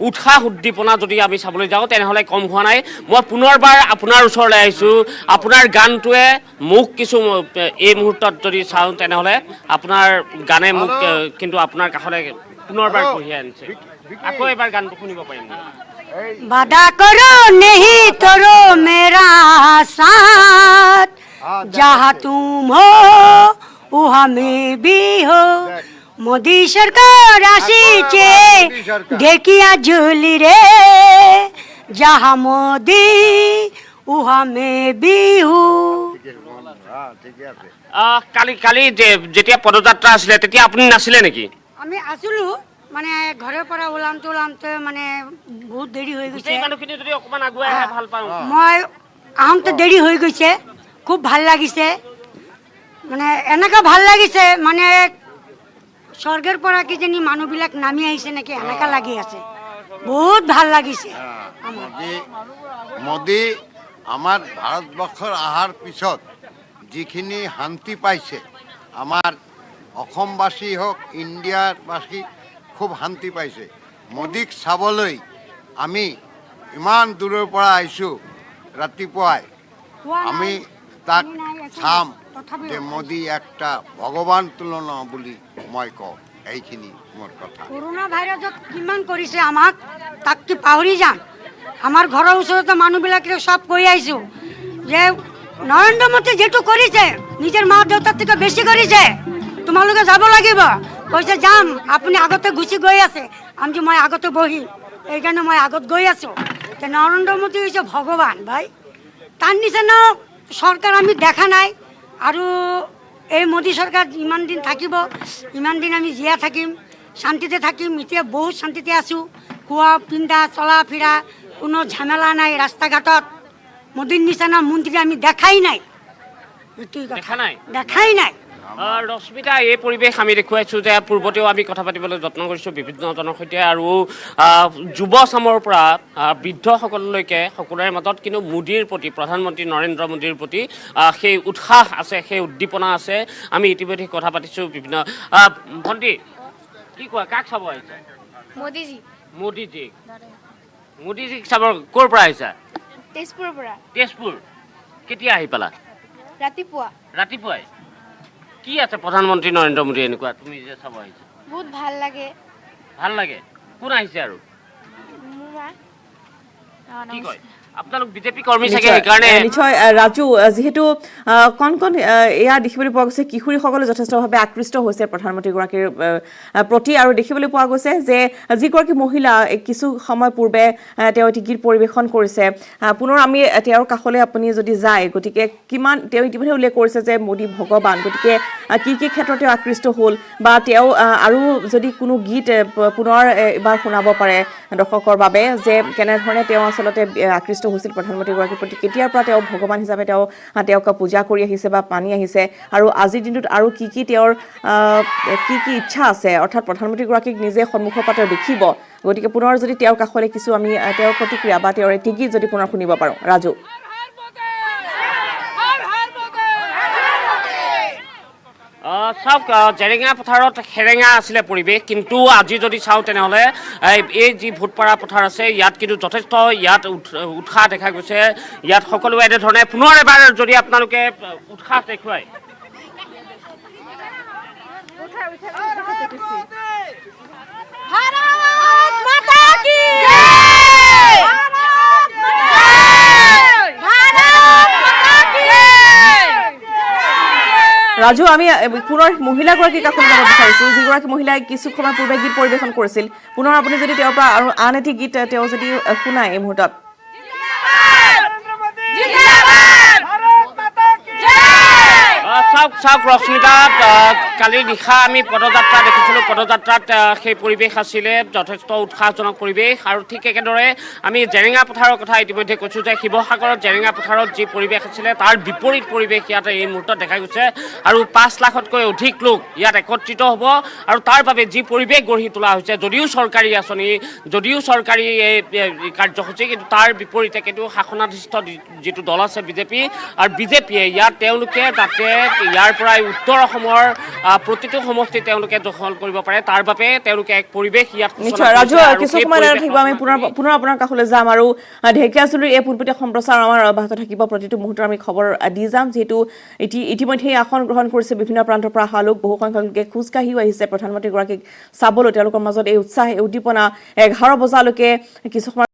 উৎসাহ উদ্দীপনা যদি আমি চাবলৈ যাওঁ তেনেহ'লে কম হোৱা নাই। মই পুনৰবাৰ আপোনাৰ ওচৰলৈ আহিছোঁ, আপোনাৰ গানটোৱে মোক কিছু এই মুহূৰ্তত যদি চাওঁ তেনেহ'লে আপোনাৰ গানে মোক কিন্তু আপোনাৰ কাষলৈ পুনৰবাৰ কঢ়িয়াই আনিছে। আকৌ এবাৰ গানটো শুনিব পাৰিম। वादा करो नहीं तोरो मेरा साथ, जहाँ तुम हो वहाँ मैं भी हो। मोदी सरकार आसीचे ढेकियाजुली रे, जहाँ मोदी वहाँ मैं भी हूँ। কালি যেতিয়া পদযাত্ৰা আছিলে তেতিয়া আপুনি নাছিলে নেকি? আমি আছিলো, মানে ঘৰৰ পৰা ওলামতে মানে বহুত দেৰি হৈ গৈছে। মই আহোঁতে দেৰি হৈ গৈছে, খুব ভাল লাগিছে, মানে এনেকুৱা ভাল লাগিছে মানে স্বৰ্গৰ পৰা কিজানি মানুহবিলাক নামি আহিছে নেকি এনেকুৱা লাগি আছে, বহুত ভাল লাগিছে। মোদী আমাৰ ভাৰতবৰ্ষৰ অহাৰ পিছত যিখিনি শান্তি পাইছে, আমাৰ অসমবাসী হওক ইণ্ডিয়াবাসী খুব শান্তি পাইছে। মোদীক চাবলৈ আমি ইমান দূৰৰ পৰা আহিছোঁ, ৰাতিপুৱাই আমি তাক চাম যে মোদী একটা ভগৱান তুলনা বুলি মই কওঁ। এইখিনি মোৰ কথা। কৰোণা ভাইৰাছত কিমান কৰিছে আমাক, তাক কি পাহৰি যাম? আমাৰ ঘৰৰ ওচৰতে মানুহবিলাকে সব কৈ আহিছোঁ যে নৰেন্দ্ৰ মোদী যেটো কৰিছে নিজৰ মা দেউতাৰ থেকে বেছি কৰিছে, তোমালোকে যাব লাগিব। কৈছে যাম, আপুনি আগতে গুচি গৈ আছে, আমি মই আগতে বহি, এইকাৰণে মই আগত গৈ আছোঁ। নৰেন্দ্ৰ মোদী হৈছে ভগৱান ভাই, তাৰ নিচিনা চৰকাৰ আমি দেখা নাই। আৰু এই মোদী চৰকাৰ ইমান দিন থাকিব, ইমান দিন আমি জীয়াই থাকিম, শান্তিতে থাকিম। এতিয়া বহুত শান্তিতে আছোঁ, খোৱা পিন্ধা চলা ফিৰা কোনো ঝামেলা নাই। ৰাস্তা ঘাটত মোদীৰ নিচিনা মন্ত্ৰী আমি দেখাই নাই, দেখাই নাই। ৰশ্মিতা, এই পৰিৱেশ আমি দেখুৱাইছোঁ যে পূৰ্বতেও আমি কথা পাতিবলৈ যত্ন কৰিছোঁ বিভিন্নজনৰ সৈতে, আৰু যুৱ চামৰ পৰা বৃদ্ধসকললৈকে সকলোৰে মাজত কিন্তু মোদীৰ প্ৰতি, প্ৰধানমন্ত্ৰী নৰেন্দ্ৰ মোদীৰ প্ৰতি সেই উৎসাহ আছে, সেই উদ্দীপনা আছে। আমি ইতিমধ্যে কথা পাতিছোঁ বিভিন্ন। ভণ্টি কি কোৱা, কাক চাব আহিছা? মোদীজীক চাব। ক'ৰ পৰা আহিছা? তেজপুৰৰ পৰা। তেজপুৰ। কেতিয়া আহি পালা? ৰাতিপুৱাই। কি আছে প্ৰধানমন্ত্ৰী নৰেন্দ্ৰ মোদী এনেকুৱা তুমি যে চাব আহিছা? বহুত ভাল লাগে। ভাল লাগে। কোন আহিছে আৰু? কি কয় আপোনালোক বিজেপি কৰ্মী চাগে সেইকাৰণে? নিশ্চয় ৰাজু, যিহেতু কণ এয়া দেখিবলৈ পোৱা গৈছে কিশোৰীসকলে যথেষ্টভাৱে আকৃষ্ট হৈছে প্ৰধানমন্ত্ৰীগৰাকীৰ প্ৰতি, আৰু দেখিবলৈ পোৱা গৈছে যে যিগৰাকী মহিলা কিছু সময় পূৰ্বে তেওঁ এটি গীত পৰিৱেশন কৰিছে, পুনৰ আমি তেওঁৰ কাষলৈ আপুনি যদি যায়, গতিকে কিমান তেওঁ ইতিমধ্যে উল্লেখ কৰিছে যে মোদী ভগৱান, গতিকে কি কি ক্ষেত্ৰত তেওঁ আকৃষ্ট হ'ল, বা তেওঁ আৰু যদি কোনো গীত পুনৰ এবাৰ শুনাব পাৰে দৰ্শকৰ বাবে যে কেনেধৰণে তেওঁ আচলতে আকৃষ্ট হৈছিল প্ৰধানমন্ত্ৰীগৰাকীৰ প্ৰতি, কেতিয়াৰ পৰা তেওঁ ভগৱান হিচাপে তেওঁক পূজা কৰি আহিছে বা মানি আহিছে, আৰু আজিৰ দিনটোত আৰু কি কি তেওঁৰ কি ইচ্ছা আছে, অৰ্থাৎ প্ৰধানমন্ত্ৰীগৰাকীক নিজে সন্মুখৰ পৰা তেওঁ দেখিব। গতিকে পুনৰ যদি তেওঁৰ কাষলৈ কিছু আমি তেওঁৰ প্ৰতিক্ৰিয়া বা তেওঁৰ এটি গীত যদি পুনৰ শুনিব পাৰোঁ। ৰাজু, চাওক, জেৰেঙা পথাৰত সেৰেঙা আছিলে পৰিৱেশ, কিন্তু আজি যদি চাওঁ তেনেহ'লে এই যি ভোটপাৰা পথাৰ আছে ইয়াত কিন্তু যথেষ্ট উৎসাহ দেখা গৈছে। ইয়াত সকলোৱে এনেধৰণে পুনৰ এবাৰ যদি আপোনালোকে উৎসাহ দেখুৱায়। ৰাজু, আমি পুনৰ মহিলাগৰাকীৰ কাষলৈ যাব বিচাৰিছোঁ, যিগৰাকী মহিলাই কিছু সময় পূৰ্বে গীত পৰিৱেশন কৰিছিল। পুনৰ আপুনি যদি তেওঁৰ পৰা আৰু আন এটি গীত তেওঁ যদি শুনায় এই মুহূৰ্তত। চাওক ৰশ্মিতা, কালি নিশা আমি পদযাত্ৰা দেখিছিলোঁ। পদযাত্ৰাত সেই পৰিৱেশ আছিলে যথেষ্ট উৎসাহজনক পৰিৱেশ। আৰু ঠিক একেদৰে আমি জেৰেঙা পথাৰৰ কথা ইতিমধ্যে কৈছোঁ যে শিৱসাগৰত জেৰেঙা পথাৰত যি পৰিৱেশ আছিলে তাৰ বিপৰীত পৰিৱেশ ইয়াত এই মুহূৰ্তত দেখা গৈছে। আৰু 5 লাখতকৈ অধিক লোক ইয়াত একত্ৰিত হ'ব। আৰু তাৰ বাবে যি পৰিৱেশ গঢ়ি তোলা হৈছে, যদিও চৰকাৰী আঁচনি, যদিও চৰকাৰী এই কাৰ্যসূচী, কিন্তু তাৰ বিপৰীতে কিন্তু শাসনাধিষ্ঠ যিটো দল আছে বিজেপি, আৰু বিজেপিয়ে ইয়াত তেওঁলোকে যাতে ইয়াৰ পৰাই উত্তৰ অসমৰ প্ৰতিটো সমষ্টি তেওঁলোকে দখল কৰিব পাৰে, তাৰ বাবে তেওঁলোকে এক পৰিৱেশ ইয়াত নিশ্চয় ৰাজু কিছু সময় থাকিব। আমি পুনৰ আপোনাৰ কাষলৈ যাম আৰু ঢেকীয়াজুলিৰ এই পোনপটীয়া সম্প্ৰচাৰ আমাৰ অব্যাহত থাকিব। প্ৰতিটো মুহূৰ্তত আমি খবৰ দি যাম, যিহেতু ইতিমধ্যে আসন গ্ৰহণ কৰিছে বিভিন্ন প্ৰান্তৰ পৰা অহা লোক। বহু সংখ্যক লোকে খোজকাঢ়িও আহিছে প্ৰধানমন্ত্ৰীগৰাকীক চাবলৈ। তেওঁলোকৰ মাজত এই উৎসাহ, এই উদ্দীপনা 11 বজালৈকে কিছু সময়